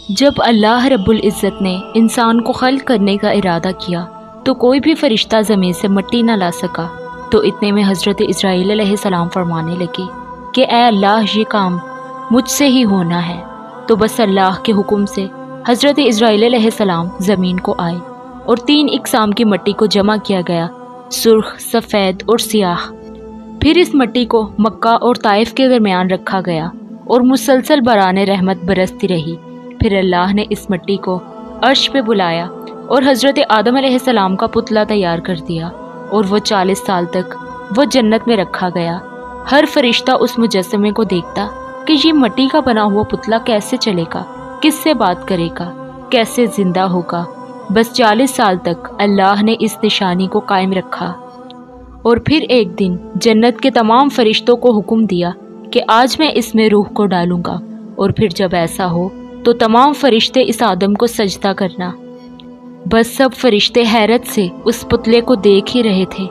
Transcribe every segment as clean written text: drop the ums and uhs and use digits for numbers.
جب اللہ رب العزت نے انسان کو خلق کرنے کا ارادہ کیا تو کوئی بھی فرشتہ زمین سے مٹی نہ لا سکا، تو اتنے میں حضرت اسرائیل علیہ السلام فرمانے لگے کہ اے اللہ، یہ کام مجھ سے ہی ہونا ہے۔ تو بس اللہ کے حکم سے حضرت اسرائیل علیہ السلام زمین کو آئے اور 3 اقسام کی مٹی کو جمع کیا گیا، سرخ، سفید اور سیاہ۔ پھر اس مٹی کو مکہ اور طائف کے درمیان رکھا گیا اور مسلسل باران رحمت برستی رہی۔ پھر اللہ نے اس مٹی کو عرش پہ بلایا اور حضرت آدم علیہ السلام کا پتلا تیار کر دیا، اور وہ 40 سال تک وہ جنت میں رکھا گیا۔ ہر فرشتہ اس مجسمے کو دیکھتا کہ یہ مٹی کا بنا ہوا پتلا کیسے چلے گا، کس سے بات کرے گا، کیسے زندہ ہوگا۔ بس 40 سال تک اللہ نے اس نشانی کو قائم رکھا، اور پھر ایک دن جنت کے تمام فرشتوں کو حکم دیا کہ آج میں اس میں روح کو ڈالوں گا، اور پھر جب ایسا ہو تو تمام فرشتے اس آدم کو سجدہ کرنا۔ بس سب فرشتے حیرت سے اس پتلے کو دیکھ ہی رہے تھے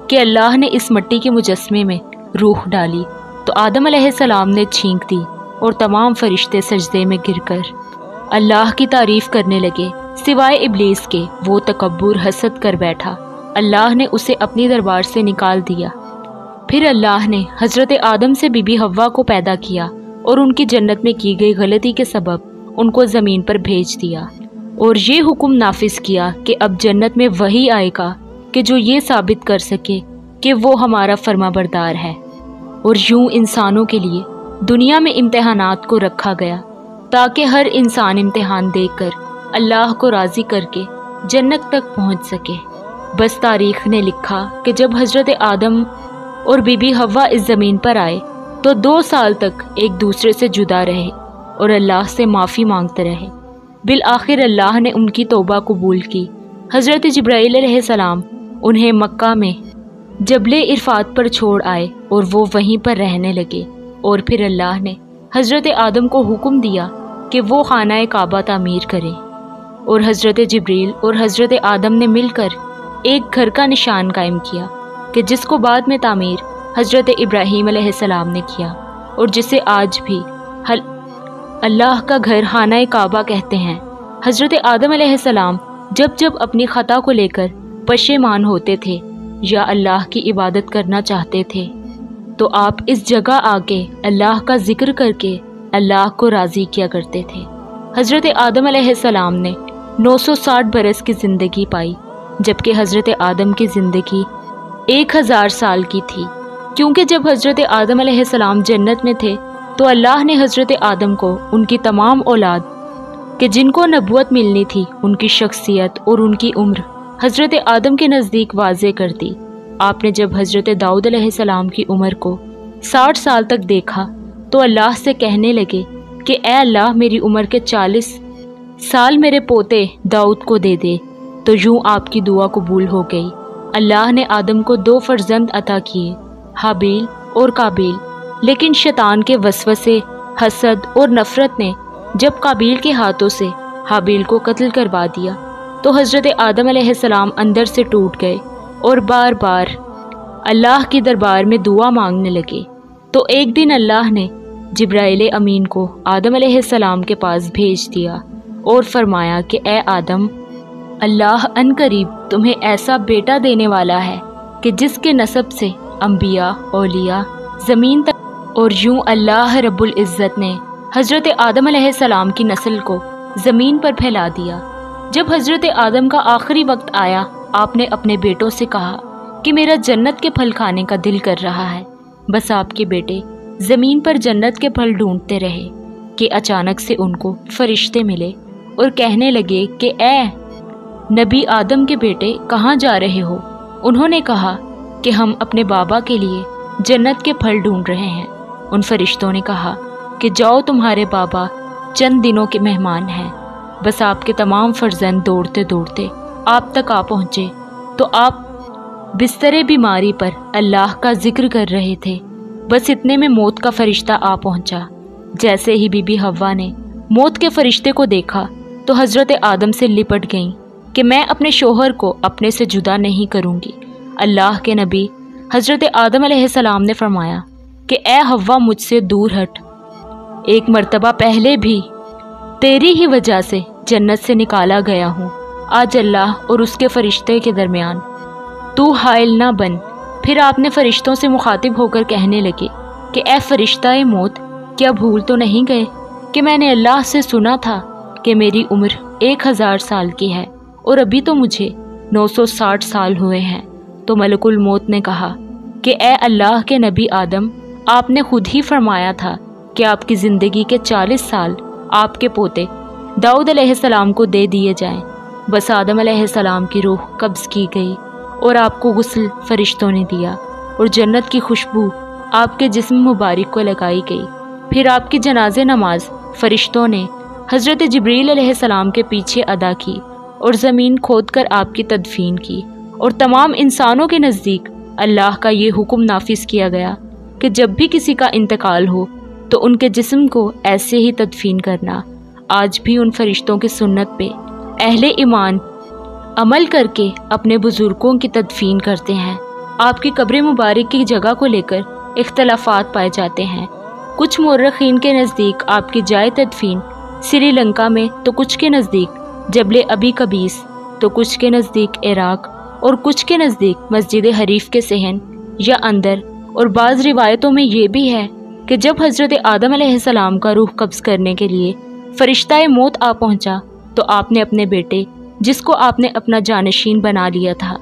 کہ اللہ نے اس مٹی کے مجسمے میں روح ڈالی۔ تو آدم علیہ السلام نے چھینک دی اور تمام فرشتے سجدے میں گر کر اللہ کی تعریف کرنے لگے، سوائے ابلیس کے۔ وہ تکبر حسد کر بیٹھا، اللہ نے اسے اپنی دربار سے نکال دیا۔ پھر اللہ نے حضرت آدم سے بی بی حوا کو پیدا کیا اور ان کی جنت میں کی گئی غلطی کے سبب ان کو زمین پر بھیج دیا، اور یہ حکم نافذ کیا کہ اب جنت میں وہی آئے گا کہ جو یہ ثابت کر سکے کہ وہ ہمارا فرما بردار ہے۔ اور یوں انسانوں کے لیے دنیا میں امتحانات کو رکھا گیا تاکہ ہر انسان امتحان دے کر اللہ کو راضی کر کے جنت تک پہنچ سکے۔ بس تاریخ نے لکھا کہ جب حضرت آدم اور بی بی حوا اس زمین پر آئے تو 2 سال تک ایک دوسرے سے جدا رہے اور اللہ سے معافی مانگتے رہے۔ بالآخر اللہ نے ان کی توبہ قبول کی۔ حضرت جبرائیل علیہ السلام انہیں مکہ میں جبل عرفات پر چھوڑ آئے اور وہ وہیں پر رہنے لگے، اور پھر اللہ نے حضرت آدم کو حکم دیا کہ وہ خانہ کعبہ تعمیر کریں، اور حضرت جبریل اور حضرت آدم نے مل کر ایک گھر کا نشان قائم کیا کہ جس کو بعد میں تعمیر حضرت ابراہیم علیہ السلام نے کیا، اور جسے آج بھی اللہ کا گھر خانہ کعبہ کہتے ہیں۔ حضرت آدم علیہ السلام جب جب اپنی خطا کو لے کر پشیمان ہوتے تھے یا اللہ کی عبادت کرنا چاہتے تھے تو آپ اس جگہ آ کے اللہ کا ذکر کر کے اللہ کو راضی کیا کرتے تھے۔ حضرت آدم علیہ السلام نے 960 برس کی زندگی پائی، جبکہ حضرت آدم کی زندگی 1000 سال کی تھی، کیونکہ جب حضرت آدم علیہ السلام جنت میں تھے تو اللہ نے حضرت آدم کو ان کی تمام اولاد کہ جن کو نبوت ملنی تھی، ان کی شخصیت اور ان کی عمر حضرت آدم کے نزدیک واضح کر دی۔ آپ نے جب حضرت داؤد علیہ السلام کی عمر کو 60 سال تک دیکھا تو اللہ سے کہنے لگے کہ اے اللہ، میری عمر کے 40 سال میرے پوتے داؤد کو دے دے، تو یوں آپ کی دعا قبول ہو گئی۔ اللہ نے آدم کو 2 فرزند عطا کیے، حابیل اور قابیل، لیکن شیطان کے وسوسے، حسد اور نفرت نے جب قابیل کے ہاتھوں سے حابیل کو قتل کروا دیا تو حضرت آدم علیہ السلام اندر سے ٹوٹ گئے اور بار بار اللہ کی دربار میں دعا مانگنے لگے۔ تو ایک دن اللہ نے جبرائیل امین کو آدم علیہ السلام کے پاس بھیج دیا اور فرمایا کہ اے آدم، اللہ عنقریب تمہیں ایسا بیٹا دینے والا ہے کہ جس کے نسب سے انبیاء، اولیاء زمین تک، اور یوں اللہ رب العزت نے حضرت آدم علیہ السلام کی نسل کو زمین پر پھیلا دیا۔ جب حضرت آدم کا آخری وقت آیا، آپ نے اپنے بیٹوں سے کہا کہ میرا جنت کے پھل کھانے کا دل کر رہا ہے۔ بس آپ کے بیٹے زمین پر جنت کے پھل ڈھونڈتے رہے کہ اچانک سے ان کو فرشتے ملے اور کہنے لگے کہ اے نبی آدم کے بیٹے، کہاں جا رہے ہو؟ انہوں نے کہا کہ ہم اپنے بابا کے لیے جنت کے پھل ڈھونڈ رہے ہیں۔ ان فرشتوں نے کہا کہ جاؤ، تمہارے بابا چند دنوں کے مہمان ہیں۔ بس آپ کے تمام فرزند دوڑتے دوڑتے آپ تک آ پہنچے تو آپ بستر بیماری پر اللہ کا ذکر کر رہے تھے۔ بس اتنے میں موت کا فرشتہ آ پہنچا۔ جیسے ہی بی بی حوا نے موت کے فرشتے کو دیکھا تو حضرت آدم سے لپٹ گئیں کہ میں اپنے شوہر کو اپنے سے جدا نہیں کروں گی۔ اللہ کے نبی حضرت آدم علیہ السلام نے فرمایا کہ اے حوا، مجھ سے دور ہٹ، ایک مرتبہ پہلے بھی تیری ہی وجہ سے جنت سے نکالا گیا ہوں۔ آج اللہ اور اس کے فرشتے کے درمیان تو حائل نہ بن۔ پھر آپ نے فرشتوں سے مخاطب ہو کر کہنے لگے کہ اے فرشتہ موت، کیا بھول تو نہیں گئے کہ میں نے اللہ سے سنا تھا کہ میری عمر 1000 سال کی ہے اور ابھی تو مجھے 960 سال ہوئے ہیں۔ تو ملک الموت نے کہا کہ اے اللہ کے نبی آدم، آپ نے خود ہی فرمایا تھا کہ آپ کی زندگی کے 40 سال آپ کے پوتے داؤد علیہ السلام کو دے دیے جائیں۔ بس آدم علیہ السلام کی روح قبض کی گئی اور آپ کو غسل فرشتوں نے دیا اور جنت کی خوشبو آپ کے جسم مبارک کو لگائی گئی۔ پھر آپ کی جنازے نماز فرشتوں نے حضرت جبریل علیہ السلام کے پیچھے ادا کی اور زمین کھود کر آپ کی تدفین کی، اور تمام انسانوں کے نزدیک اللہ کا یہ حکم نافذ کیا گیا کہ جب بھی کسی کا انتقال ہو تو ان کے جسم کو ایسے ہی تدفین کرنا۔ آج بھی ان فرشتوں کی سنت پہ اہل ایمان عمل کر کے اپنے بزرگوں کی تدفین کرتے ہیں۔ آپ کی قبر مبارک کی جگہ کو لے کر اختلافات پائے جاتے ہیں۔ کچھ مورخین کے نزدیک آپ کی جائے تدفین سری لنکا میں، تو کچھ کے نزدیک جبل ابی قبیس، تو کچھ کے نزدیک عراق، اور کچھ کے نزدیک مسجد حریف کے صحن یا اندر، اور بعض روایتوں میں یہ بھی ہے کہ جب حضرت آدم علیہ السلام کا روح قبض کرنے کے لیے فرشتہ موت آ پہنچا تو آپ نے اپنے بیٹے، جس کو آپ نے اپنا جانشین بنا لیا تھا،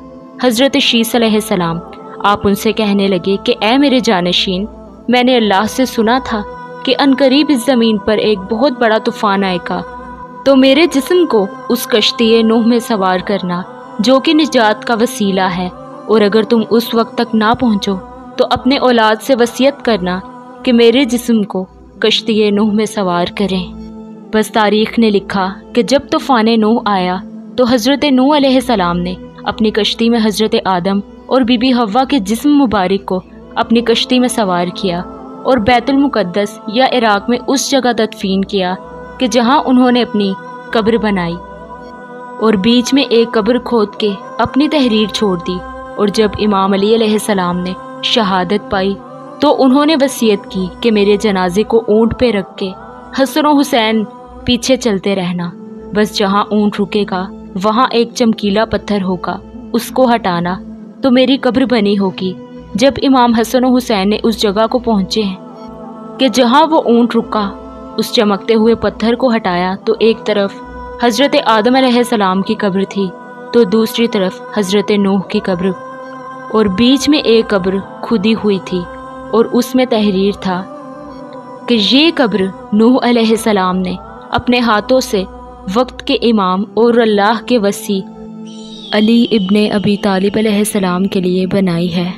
حضرت شیس علیہ السلام، آپ ان سے کہنے لگے کہ اے میرے جانشین، میں نے اللہ سے سنا تھا کہ عنقریب اس زمین پر ایک بہت بڑا طوفان آئے گا، تو میرے جسم کو اس کشتی نوح میں سوار کرنا جو کہ نجات کا وسیلہ ہے، اور اگر تم اس وقت تک نہ پہنچو تو اپنے اولاد سے وصیت کرنا کہ میرے جسم کو کشتی نوح میں سوار کریں۔ بس تاریخ نے لکھا کہ جب طوفان نوح آیا تو حضرت نوح علیہ السلام نے اپنی کشتی میں حضرت آدم اور بی بی حوا کے جسم مبارک کو اپنی کشتی میں سوار کیا اور بیت المقدس یا عراق میں اس جگہ تدفین کیا کہ جہاں انہوں نے اپنی قبر بنائی، اور بیچ میں ایک قبر کھود کے اپنی تحریر چھوڑ دی۔ اور جب امام علی علیہ السلام نے شہادت پائی تو انہوں نے وصیت کی کہ میرے جنازے کو اونٹ پہ رکھ کے حسن و حسین پیچھے چلتے رہنا، بس جہاں اونٹ رکے گا وہاں ایک چمکیلا پتھر ہوگا، اس کو ہٹانا تو میری قبر بنی ہوگی۔ جب امام حسن و حسین نے اس جگہ کو پہنچے ہیں کہ جہاں وہ اونٹ رکا، اس چمکتے ہوئے پتھر کو ہٹایا تو ایک طرف حضرت آدم علیہ السلام کی قبر تھی تو دوسری طرف حضرت نوح کی قبر، اور بیچ میں ایک قبر کھدی ہوئی تھی اور اس میں تحریر تھا کہ یہ قبر نوح علیہ السلام نے اپنے ہاتھوں سے وقت کے امام اور اللہ کے وصی علی ابن ابی طالب علیہ السلام کے لیے بنائی ہے۔